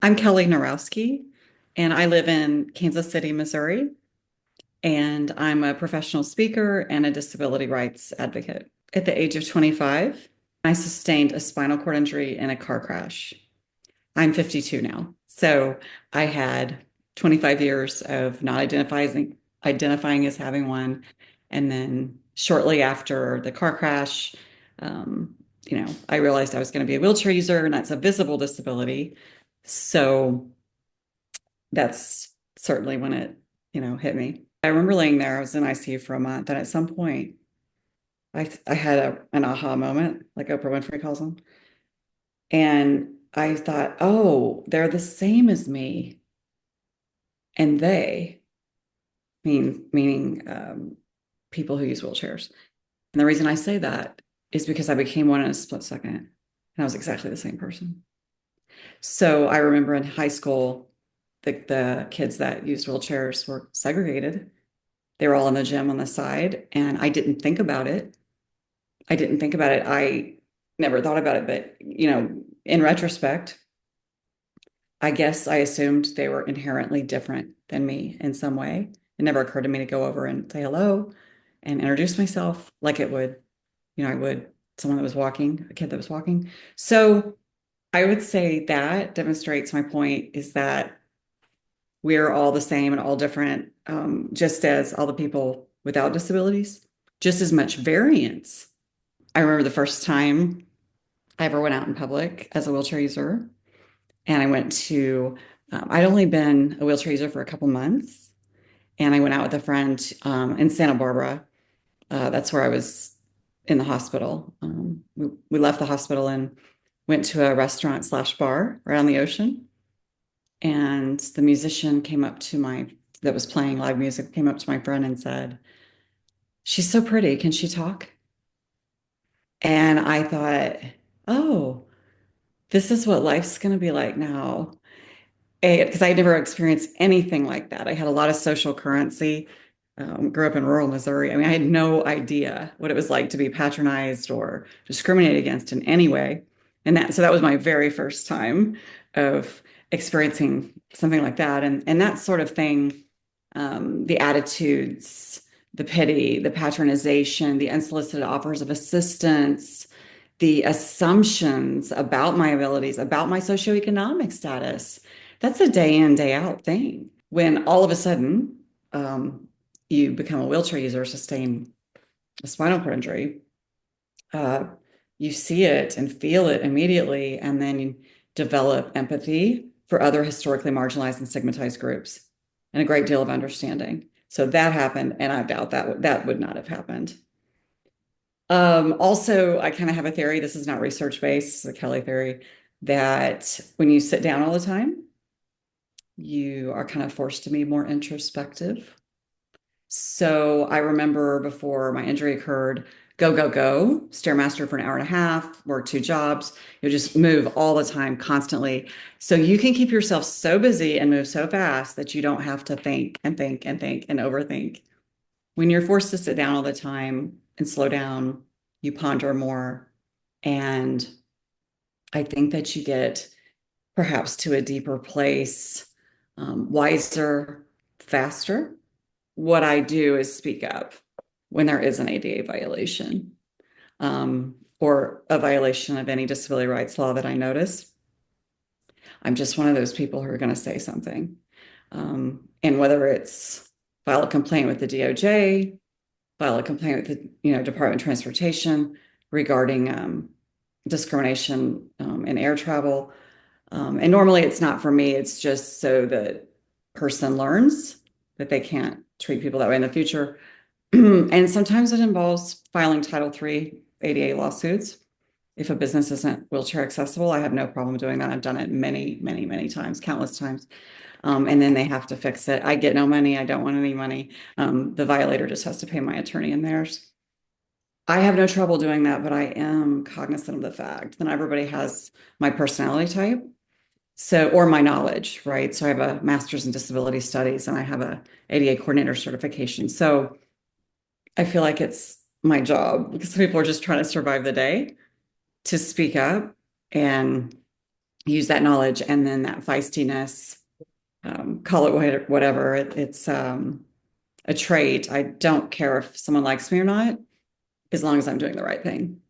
I'm Kelly Narowski, and I live in Kansas City, Missouri, and I'm a professional speaker and a disability rights advocate. At the age of 25, I sustained a spinal cord injury in a car crash. I'm 52 now, so I had 25 years of not identifying as having one, and then shortly after the car crash, um, I realized I was going to be a wheelchair user, and that's a visible disability. So that's certainly when it, hit me. I remember laying there, I was in ICU for a month, and at some point I had an aha moment, like Oprah Winfrey calls them. And I thought, oh, they're the same as me. And they meaning people who use wheelchairs. And the reason I say that is because I became one in a split second, and I was exactly the same person. So I remember in high school, the kids that used wheelchairs were segregated. They were all in the gym on the side, and I didn't think about it. I didn't think about it. I never thought about it, but in retrospect, I guess I assumed they were inherently different than me in some way. It never occurred to me to go over and say hello and introduce myself like it would, I would someone that was walking, a kid that was walking. So I would say that demonstrates my point is that we're all the same and all different, just as all the people without disabilities, just as much variance. I remember the first time I ever went out in public as a wheelchair user, and I went to, I'd only been a wheelchair user for a couple months, and I went out with a friend in Santa Barbara. That's where I was in the hospital. We left the hospital and went to a restaurant slash bar right on the ocean. And the musician came up to that was playing live music, came up to my friend and said, "She's so pretty. Can she talk?" And I thought, oh, this is what life's going to be like now. Because I had never experienced anything like that. I had a lot of social currency, grew up in rural Missouri. I mean, I had no idea what it was like to be patronized or discriminated against in any way. So that was my very first time of experiencing something like that. And that sort of thing, the attitudes, the pity, the patronization, the unsolicited offers of assistance, the assumptions about my abilities, about my socioeconomic status. That's a day in, day out thing. When all of a sudden you become a wheelchair user, sustain a spinal cord injury, uh, you see it and feel it immediately, and then you develop empathy for other historically marginalized and stigmatized groups and a great deal of understanding. So that happened, and I doubt that would not have happened. Also, I kind of have a theory, this is not research based, it's a Kelly theory, that when you sit down all the time, you are kind of forced to be more introspective. So I remember before my injury occurred, go, go, go, Stairmaster for an hour and a half, work two jobs. You just move all the time, constantly. So you can keep yourself so busy and move so fast that you don't have to think and think and think and overthink. When you're forced to sit down all the time and slow down, you ponder more. And I think that you get perhaps to a deeper place, wiser, faster. What I do is speak up when there is an ADA violation, or a violation of any disability rights law that I notice. I'm just one of those people who are going to say something. And whether it's file a complaint with the DOJ, file a complaint with the Department of Transportation regarding discrimination in air travel. And normally it's not for me, it's just so that person learns that they can't treat people that way in the future. And sometimes it involves filing Title III ADA lawsuits. If a business isn't wheelchair accessible, I have no problem doing that. I've done it many, many, many times, countless times. And then they have to fix it. I get no money. I don't want any money. The violator just has to pay my attorney and theirs. I have no trouble doing that, but I am cognizant of the fact that not everybody has my personality type. So, or my knowledge, right? So I have a master's in disability studies and I have a ADA coordinator certification. So I feel like it's my job because some people are just trying to survive the day to speak up and use that knowledge and then that feistiness, call it whatever. It's a trait. I don't care if someone likes me or not, as long as I'm doing the right thing.